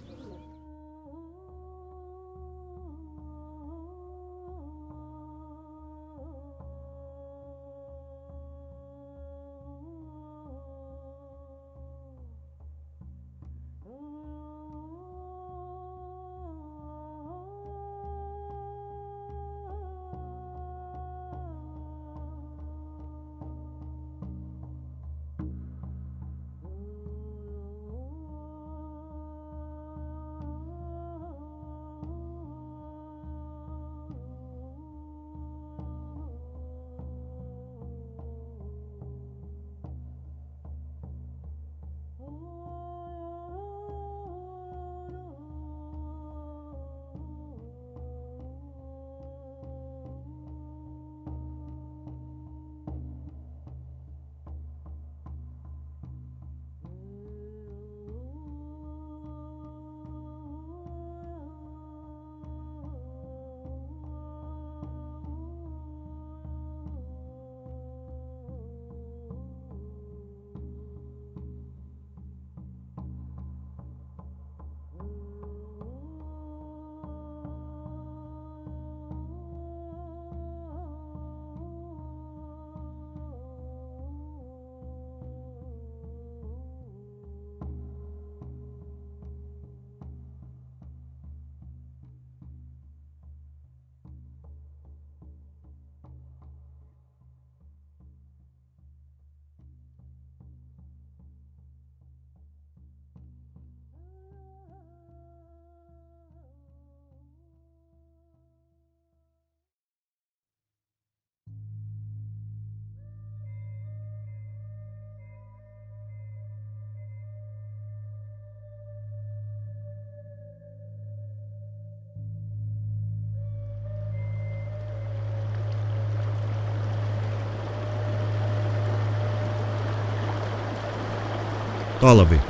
Talvi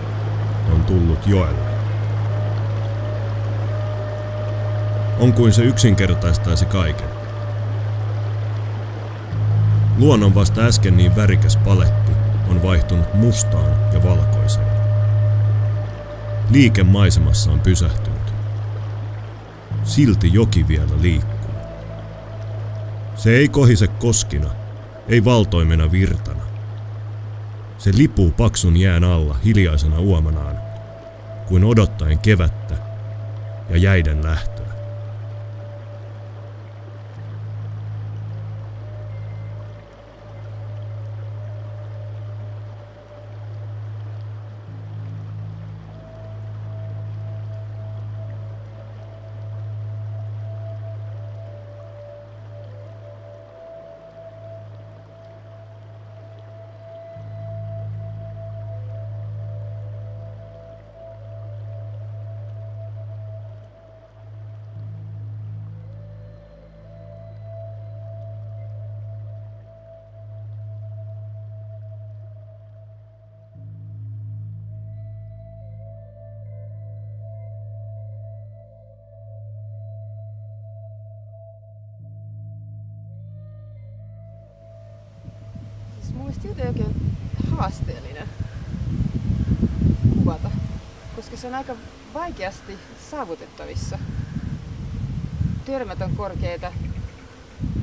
on tullut joelle. On kuin se yksinkertaistaisi kaiken. Luonnon vasta äsken niin värikäs paletti on vaihtunut mustaan ja valkoiseen. Liike maisemassa on pysähtynyt. Silti joki vielä liikkuu. Se ei kohise koskina, ei valtoimena virtana. Se lipuu paksun jään alla hiljaisena uomanaan, kuin odottaen kevättä ja jäiden lähtöä. Mielestäni jotenkin oikein haasteellinen kuvata, koska se on aika vaikeasti saavutettavissa. Törmät on korkeita,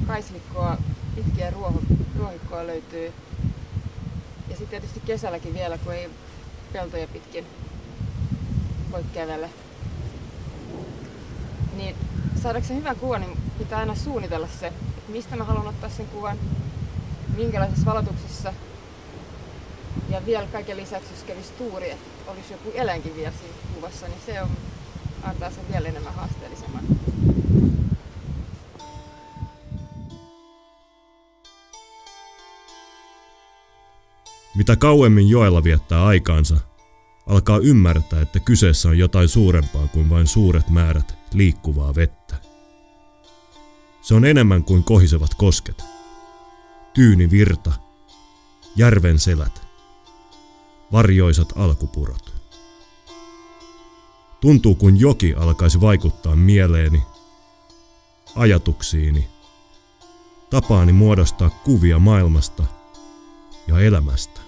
kaislikkoa, pitkiä ruohikkoa löytyy. Ja sitten tietysti kesälläkin vielä, kun ei peltoja pitkin voi kävellä. Niin saadakseni hyvän kuvan, niin pitää aina suunnitella se, että mistä mä haluan ottaa sen kuvan, minkälaisessa valotuksessa. Ja vielä kaiken lisäksi, jos kävisi tuuri, että olisi joku eläinkin vielä siinä kuvassa, niin se antaa sen vielä enemmän haasteellisemman. Mitä kauemmin joella viettää aikaansa, alkaa ymmärtää, että kyseessä on jotain suurempaa kuin vain suuret määrät liikkuvaa vettä. Se on enemmän kuin kohisevat kosket, tyyni virta, järven selät, varjoisat alkupurot. Tuntuu kuin joki alkaisi vaikuttaa mieleeni, ajatuksiini, tapaani muodostaa kuvia maailmasta ja elämästä.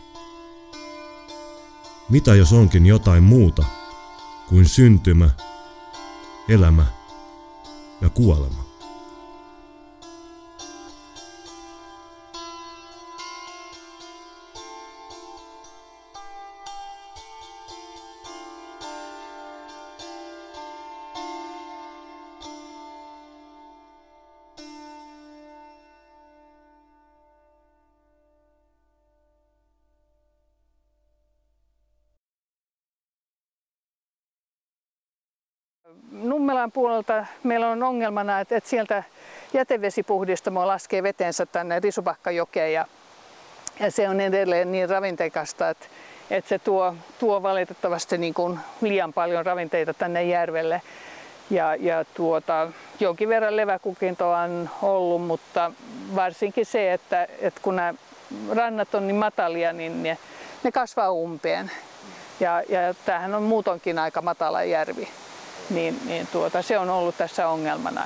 Mitä jos onkin jotain muuta kuin syntymä, elämä ja kuolema? Nummelan puolelta meillä on ongelmana, että sieltä jätevesipuhdistamo laskee vetensä tänne Risupakkajokeen ja se on edelleen niin ravinteikasta, että se tuo valitettavasti niin kuin liian paljon ravinteita tänne järvelle. Ja jonkin verran leväkukintoa on ollut, mutta varsinkin se, että kun nämä rannat on niin matalia, niin ne kasvaa umpeen. Ja tämähän on muutonkin aika matala järvi. Se on ollut tässä ongelmana,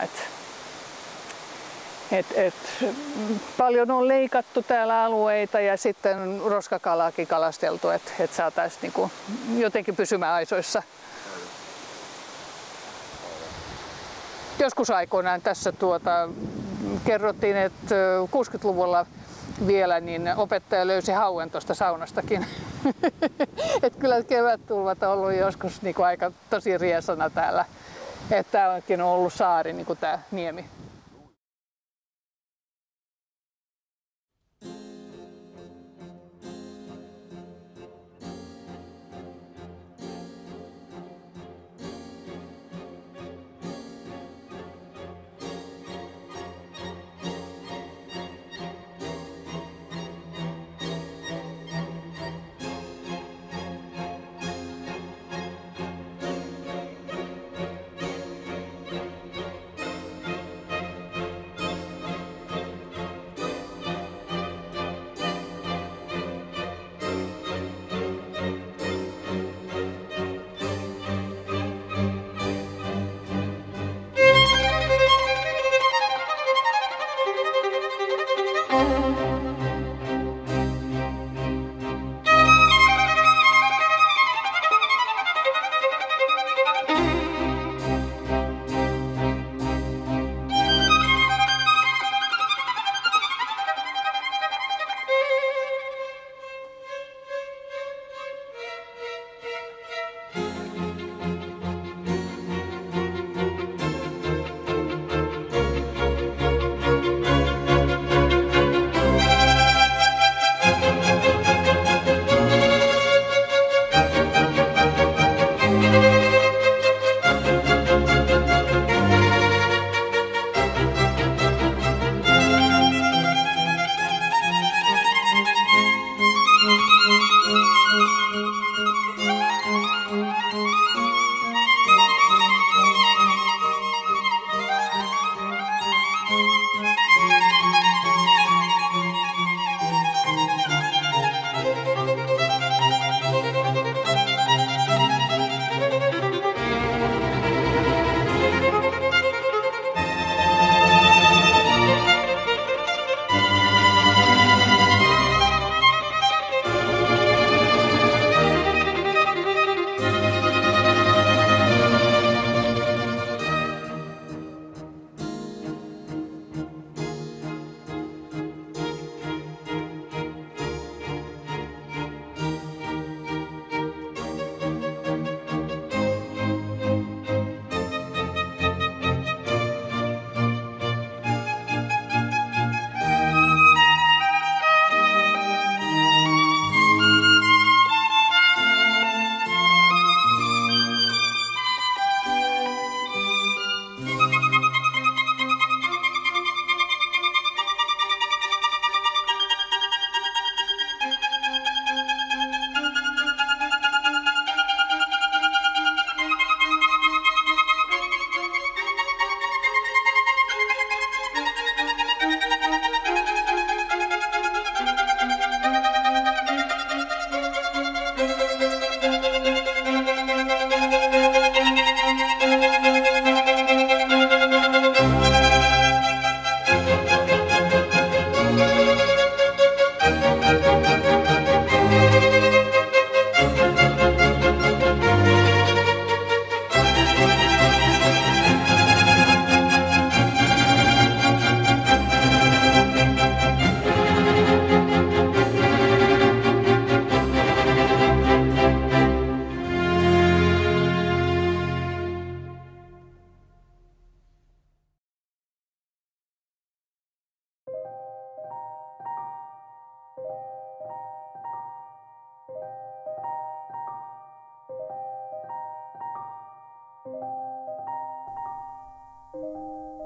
paljon on leikattu täällä alueita ja sitten roskakalaakin kalasteltu, että saataisiin niinku jotenkin pysymään aisoissa. Joskus aikoinaan tässä kerrottiin, että 60-luvulla vielä niin opettaja löysi hauen tuosta saunastakin. Et kyllä kevättulvat on ollut joskus niinku aika tosi riesana täällä. Tämä onkin ollut saari, niin kuin tämä niemi.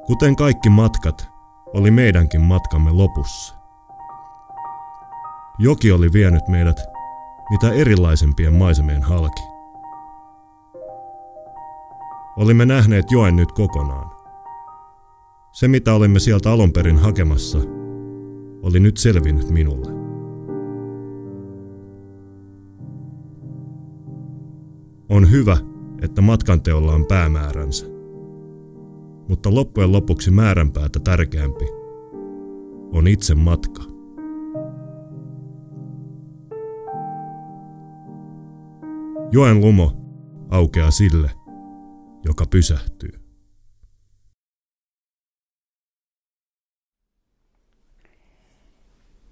Kuten kaikki matkat, oli meidänkin matkamme lopussa. Joki oli vienyt meidät mitä erilaisempien maisemien halki. Olimme nähneet joen nyt kokonaan. Se, mitä olimme sieltä alun perin hakemassa, oli nyt selvinnyt minulle. On hyvä, että matkanteolla on päämääränsä. Mutta loppujen lopuksi määränpäätä tärkeämpi on itse matka. Joen lumo aukeaa sille, joka pysähtyy.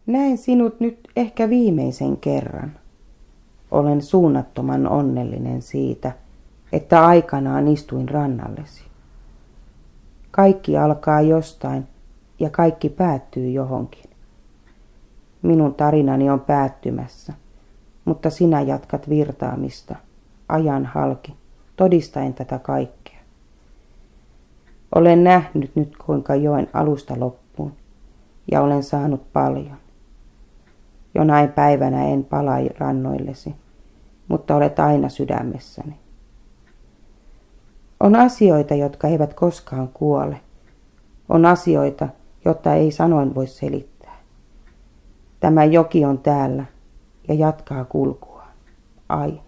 Näen sinut nyt ehkä viimeisen kerran. Olen suunnattoman onnellinen siitä, että aikanaan istuin rannallesi. Kaikki alkaa jostain ja kaikki päättyy johonkin. Minun tarinani on päättymässä, mutta sinä jatkat virtaamista, ajan halki, todistaen tätä kaikkea. Olen nähnyt nyt kuinka joen alusta loppuun ja olen saanut paljon. Jonain päivänä en palaa rannoillesi, mutta olet aina sydämessäni. On asioita, jotka eivät koskaan kuole. On asioita, joita ei sanoin voi selittää. Tämä joki on täällä ja jatkaa kulkua aina.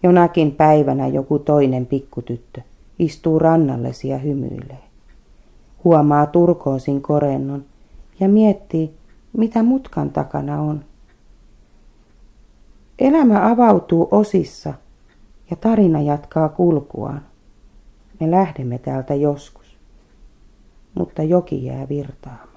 Jonakin päivänä joku toinen pikkutyttö istuu rannallesi ja hymyilee. Huomaa turkoosin korennon ja miettii, mitä mutkan takana on. Elämä avautuu osissa ja tarina jatkaa kulkuaan. Me lähdemme täältä joskus, mutta joki jää virtaamaan.